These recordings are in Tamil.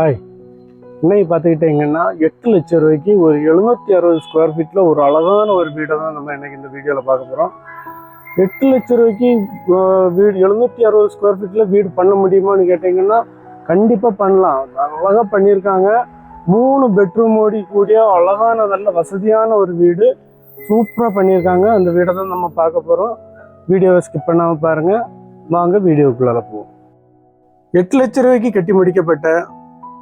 ஹாய், இன்னைக்கு பார்த்துக்கிட்டிங்கன்னா 8 லட்சம் ரூபாய்க்கு ஒரு 760 ஸ்கொயர் ஃபீட்டில் ஒரு அழகான ஒரு வீடை தான் நம்ம இன்னைக்கு இந்த வீடியோவில் பார்க்க போகிறோம். 8 லட்சம் ரூபாய்க்கு வீடு 760 ஸ்கொயர் ஃபீட்டில் வீடு பண்ண முடியுமான்னு கேட்டிங்கன்னா கண்டிப்பாக பண்ணலாம். அழகாக பண்ணியிருக்காங்க. 3 பெட்ரூமோடி கூடிய அழகான நல்ல வசதியான ஒரு வீடு சூப்பராக பண்ணியிருக்காங்க. அந்த வீடை தான் நம்ம பார்க்க போகிறோம். வீடியோவை ஸ்கிப் பண்ணாமல் பாருங்கள். வாங்க வீடியோக்குள்ளார போவோம். 8 லட்சம் ரூபாய்க்கு கட்டி முடிக்கப்பட்ட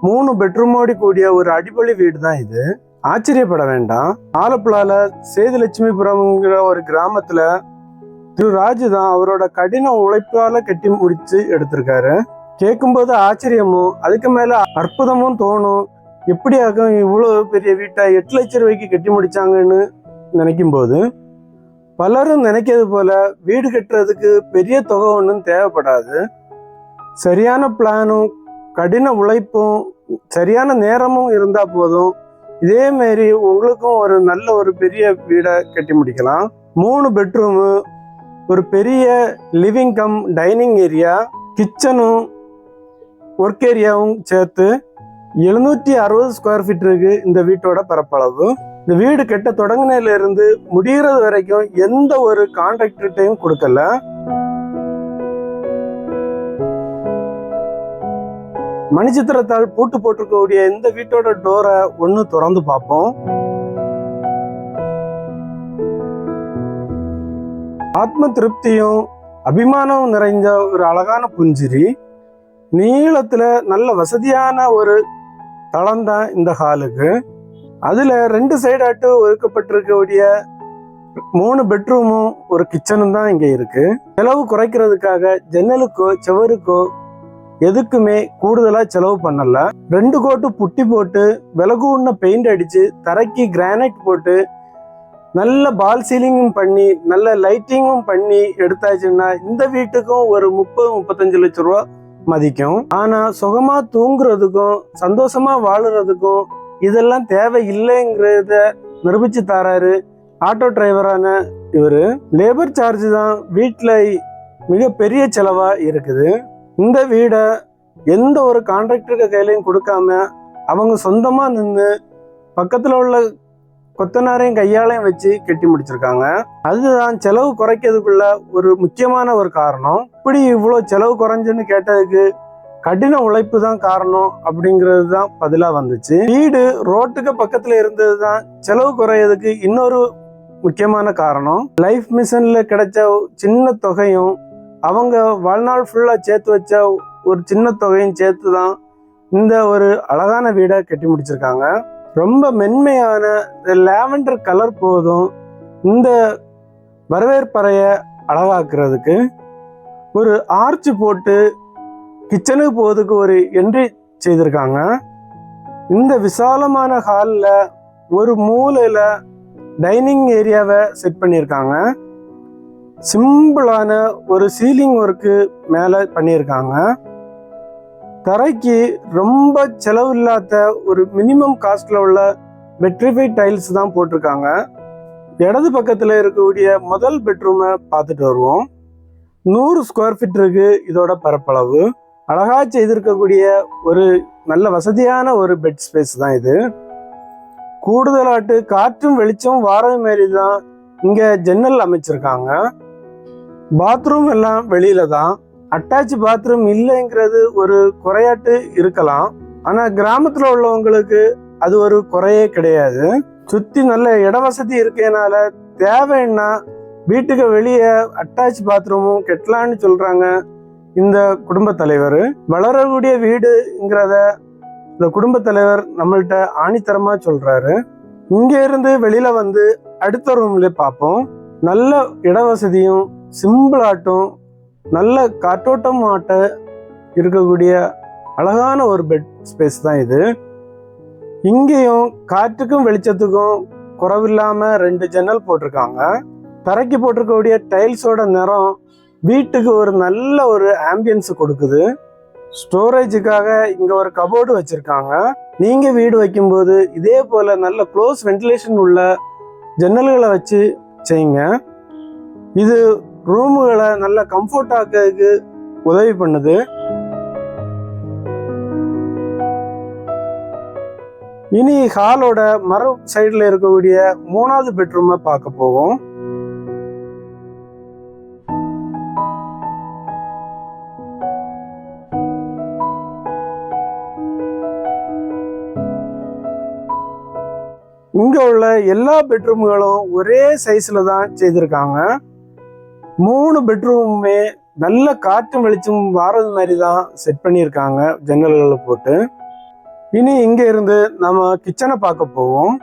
3 பெட்ரூமோடி கூடிய ஒரு அடிப்பொலி வீடு தான் இது. ஆச்சரியப்பட வேண்டாம். ஆலப்புழால சேதுலட்சுமிபுரம்ங்கிற ஒரு கிராமத்துல திரு ராஜு தான் அவரோட கடின உழைப்பால கட்டி முடிச்சு எடுத்திருக்காரு. கேட்கும்போது ஆச்சரியமும் அதுக்கு மேல அற்புதமும் தோணும். எப்படியாக இவ்வளவு பெரிய வீட்டை 8 லட்சம் ரூபாய்க்கு கட்டி முடிச்சாங்கன்னு நினைக்கும் போது பலரும் நினைக்கிறது போல வீடு கட்டுறதுக்கு பெரிய தொகை ஒன்றும் தேவைப்படாது. சரியான பிளானும் கடின உழைப்பும் சரியான நேரமும் இருந்தா போதும். இதே மாதிரி உங்களுக்கும் ஒரு நல்ல ஒரு பெரிய வீடை கட்டி முடிக்கலாம். 3 பெட்ரூமு, ஒரு பெரிய லிவிங் கம் டைனிங் ஏரியா, கிச்சனும் ஒர்க் ஏரியாவும் சேர்த்து 760 ஸ்கொயர் ஃபீட் இருக்கு இந்த வீட்டோட பரப்பளவு. இந்த வீடு கட்ட தொடங்கினதுல இருந்து முடிகிறது வரைக்கும் எந்த ஒரு கான்ட்ராக்டர்ட்டையும் கொடுக்கல. மணிச்சித்திரத்தால் பூட்டு போட்டிருக்கக்கூடிய இந்த வீட்டோட டோரை ஒன்று திறந்து பார்ப்போம். ஆத்ம திருப்தியும் அபிமானமும் நிறைஞ்ச ஒரு அழகான புஞ்சிரி. நீளத்துல நல்ல வசதியான ஒரு தளம் தான் இந்த ஹாலுக்கு. அதுல 2 சைடாட்டு ஒதுக்கப்பட்டிருக்கக்கூடிய 3 பெட்ரூமும் ஒரு கிச்சனும் தான் இங்க இருக்கு. செலவு குறைக்கிறதுக்காக ஜன்னலுக்கோ செவருக்கோ எதுக்குமே கூடுதலா செலவு பண்ணல. 2 கோட்டு புட்டி போட்டு விலகுன்ன பெயிண்ட் அடிச்சு தரைக்கு கிரானைட் போட்டு நல்ல பால் சீலிங்கும் பண்ணி நல்ல லைட்டிங்கும் பண்ணி எடுத்தாச்சுன்னா இந்த வீட்டுக்கும் ஒரு 30-35 லட்சம் ரூபா மதிக்கும். ஆனா சுகமா தூங்குறதுக்கும் சந்தோஷமா வாழுறதுக்கும் இதெல்லாம் தேவை இல்லைங்கிறத நிரூபிச்சு தராரு ஆட்டோ டிரைவரான இவரு. லேபர் சார்ஜ் தான் வீட்டுல மிகப்பெரிய செலவா இருக்குது. இந்த வீடை எந்த ஒரு கான்ட்ராக்டருக்கு கையிலையும் கொடுக்காம அவங்க சொந்தமா நின்று பக்கத்துல உள்ள கொத்தனாரையும் கையாலையும் வச்சு கட்டி முடிச்சிருக்காங்க. அதுதான் செலவு குறைக்கிறதுக்குள்ள ஒரு முக்கியமான ஒரு காரணம். இப்படி இவ்வளவு செலவு குறைஞ்சுன்னு கேட்டதுக்கு கடின உழைப்பு தான் காரணம் அப்படிங்கிறது தான் பதிலா வந்துச்சு. வீடு ரோட்டுக்கு பக்கத்துல இருந்தது தான் செலவு குறையதுக்கு இன்னொரு முக்கியமான காரணம். லைஃப் மிஷன்ல கிடைச்ச சின்ன தொகையும் அவங்க வாழ்நாள் ஃபுல்லா சேர்த்து வச்ச ஒரு சின்ன தொகையும் சேர்த்து தான் இந்த ஒரு அழகான வீடை கட்டி முடிச்சிருக்காங்க. ரொம்ப மென்மையான லாவெண்டர் கலர் போதும் இந்த வரவேற்பறைய அழகாக்குறதுக்கு. ஒரு ஆர்ச் போட்டு கிச்சனுக்கு போகிறதுக்கு ஒரு என்ட்ரி செய்திருக்காங்க. இந்த விசாலமான ஹாலில் ஒரு மூலையில் டைனிங் ஏரியாவை செட் பண்ணியிருக்காங்க. சிம்பிளான ஒரு சீலிங் ஒர்க்கு மேலே பண்ணியிருக்காங்க. தரைக்கு ரொம்ப செலவு இல்லாத ஒரு மினிமம் காஸ்ட்ல உள்ள வெட்ரிஃபைட் டைல்ஸ் தான் போட்டிருக்காங்க. இடது பக்கத்தில் இருக்கக்கூடிய முதல் பெட்ரூமை பார்த்துட்டு வருவோம். 100 ஸ்கொயர் ஃபீட் இருக்கு இதோட பரப்பளவு. அழகா செய்திருக்கக்கூடிய ஒரு நல்ல வசதியான ஒரு பெட் ஸ்பேஸ் தான் இது. கூடுதலாட்டு காற்றும் வெளிச்சம் வாரது மாரி தான் இங்க ஜன்னல் அமைச்சிருக்காங்க. பாத்ரூம் எல்லாம் வெளியில தான். அட்டாச் பாத்ரூம் இல்லைங்கிறது ஒரு குறையாட்டு இருக்கலாம். ஆனா கிராமத்துல உள்ளவங்களுக்கு அது ஒரு குறையே கிடையாது. சுத்தி நல்ல இட வசதி இருக்கனால தேவைன்னா வீட்டுக்கு வெளியே அட்டாச் பாத்ரூமும் கெட்டலான்னு சொல்றாங்க இந்த குடும்ப தலைவர். வளரக்கூடிய வீடுங்கிறத இந்த குடும்ப தலைவர் நம்மள்கிட்ட ஆணித்தரமா சொல்றாரு. இங்க இருந்து வெளியில வந்து அடுத்த ரூம்ல பார்ப்போம். நல்ல இடவசதியும் சிம்பிள் ஆட்டும் நல்ல காற்றோட்டம் ஆட்ட இருக்கக்கூடிய அழகான ஒரு பெட் ஸ்பேஸ் தான் இது. இங்கேயும் காற்றுக்கும் வெளிச்சத்துக்கும் குறைவில்லாம 2 ஜன்னல் போட்டிருக்காங்க. தரைக்கு போட்டிருக்கக்கூடிய டைல்ஸோட நிறம் வீட்டுக்கு ஒரு நல்ல ஒரு ஆம்பியன்ஸ் கொடுக்குது. ஸ்டோரேஜுக்காக இங்க ஒரு கபோர்டு வச்சிருக்காங்க. நீங்க வீடு வைக்கும்போது இதே போல நல்ல க்ளோஸ் வென்டிலேஷன் உள்ள ஜன்னல்களை வச்சு செய்யுங்க. இது ரூமுகளை நல்ல கம்ஃபர்ட் ஆக்கிறதுக்கு உதவி பண்ணுது. இனி ஹாலோட மறு சைடில் இருக்கக்கூடிய 3வது பெட்ரூமை பார்க்க போவோம். இங்க உள்ள எல்லா பெட்ரூம்களும் ஒரே சைஸ்ல தான் செய்திருக்காங்க. 3 பெட்ரூமுமே நல்ல காற்று வெளிச்சம் வாரது மாதிரி தான் செட் பண்ணியிருக்காங்க ஜன்னல்களை போட்டு. இனி இங்க இருந்து நம்ம கிச்சனை பார்க்க போவோம்.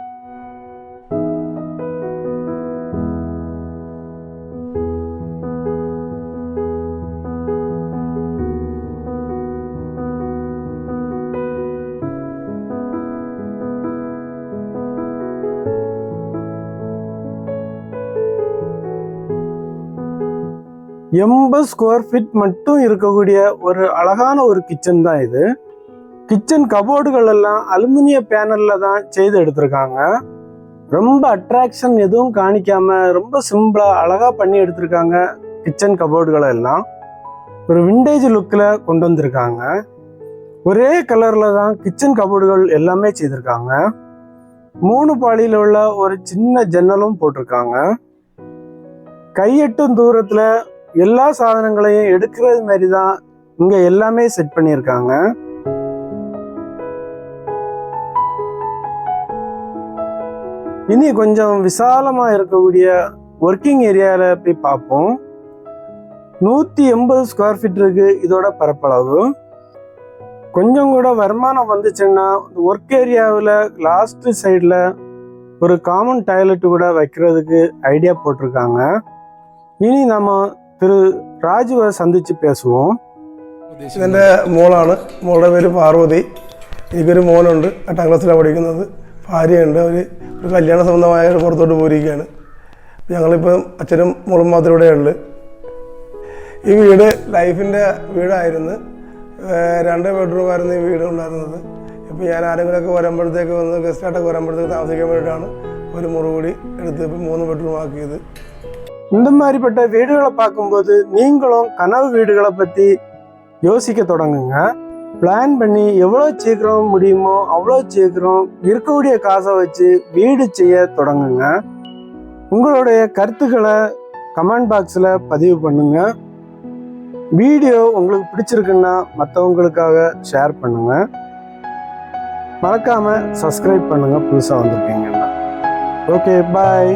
எண்பது ஸ்கொயர் ஃபீட் மட்டும் இருக்கக்கூடிய ஒரு அழகான ஒரு கிச்சன் தான் இது. கிச்சன் கபோர்டுகள் எல்லாம் அலுமினிய பேனல்ல தான் செய்து எடுத்திருக்காங்க. ரொம்ப அட்ராக்ஷன் எதுவும் காணிக்காம ரொம்ப சிம்பிளா அழகா பண்ணி எடுத்திருக்காங்க. கிச்சன் கபோர்டுகளை எல்லாம் ஒரு விண்டேஜ் லுக்கில் கொண்டு வந்திருக்காங்க. ஒரே கலர்ல தான் கிச்சன் கபோர்டுகள் எல்லாமே செய்திருக்காங்க. 3 பாளியில் உள்ள ஒரு சின்ன ஜன்னலும் போட்டிருக்காங்க. கையெட்டும் தூரத்துல எல்லா சாதனங்களையும் எடுக்கிறது மாதிரி தான் இங்க எல்லாமே செட் பண்ணியிருக்காங்க. இனி கொஞ்சம் விசாலமா இருக்கக்கூடிய ஒர்க்கிங் ஏரியால போய் பார்ப்போம். 180 ஸ்கொயர் ஃபீட் இருக்கு இதோட பரப்பளவு. கொஞ்சம் கூட வருமானம் வந்துச்சுன்னா ஒர்க் ஏரியாவில் லாஸ்ட் சைடில் ஒரு காமன் டாய்லெட் கூட வைக்கிறதுக்கு ஐடியா போட்டிருக்காங்க. இனி நம்ம திரு ராஜுவை சந்திச்சு பேசுவோம். ഇതെൻ്റെ മോളാണ്. മോളുടെ പേര് പാർവതി. എനിക്കൊരു മോനുണ്ട്, 8ാം ക്ലാസ്സിലാണ് പഠിക്കുന്നത്. ഭാര്യയുണ്ട്. ഒരു കല്യാണ സംബന്ധമായ പുറത്തോട്ട് പോയിരിക്കുകയാണ്. ഞങ്ങളിപ്പം അച്ഛനും മോളും മാത്രമേ ഇവിടെ ഉള്ളൂ. ഈ വീട് ലൈഫിൻ്റെ വീടായിരുന്നു. 2 ബെഡ്റൂമായിരുന്നു ഈ വീട് ഉണ്ടായിരുന്നത്. ഇപ്പം ഞാൻ ആരെങ്കിലുമൊക്കെ വരുമ്പോഴത്തേക്ക് വന്ന് ഗസ്റ്റായിട്ടൊക്കെ വരുമ്പോഴത്തേക്ക് താമസിക്കാൻ വേണ്ടിയിട്ടാണ് ഒരു മുറി കൂടി എടുത്ത് ഇപ്പം 3 ബെഡ്റൂം ആക്കിയത്. இந்த மாதிரிப்பட்ட வீடுகளை பார்க்கும்போது நீங்களும் கனவு வீடுகளை பற்றி யோசிக்க தொடங்குங்க. பிளான் பண்ணி எவ்வளோ சீக்கிரம் முடியுமோ அவ்வளோ சீக்கிரம் இருக்கக்கூடிய காசை வச்சு வீடு செய்ய தொடங்குங்க. உங்களுடைய கருத்துக்களை கமெண்ட் பாக்ஸில் பதிவு பண்ணுங்க. வீடியோ உங்களுக்கு பிடிச்சிருக்குன்னா மற்றவங்களுக்காக ஷேர் பண்ணுங்க. மறக்காம சப்ஸ்கிரைப் பண்ணுங்க புதுசாக வந்திருக்கீங்கன்னா. ஓகே, பாய்.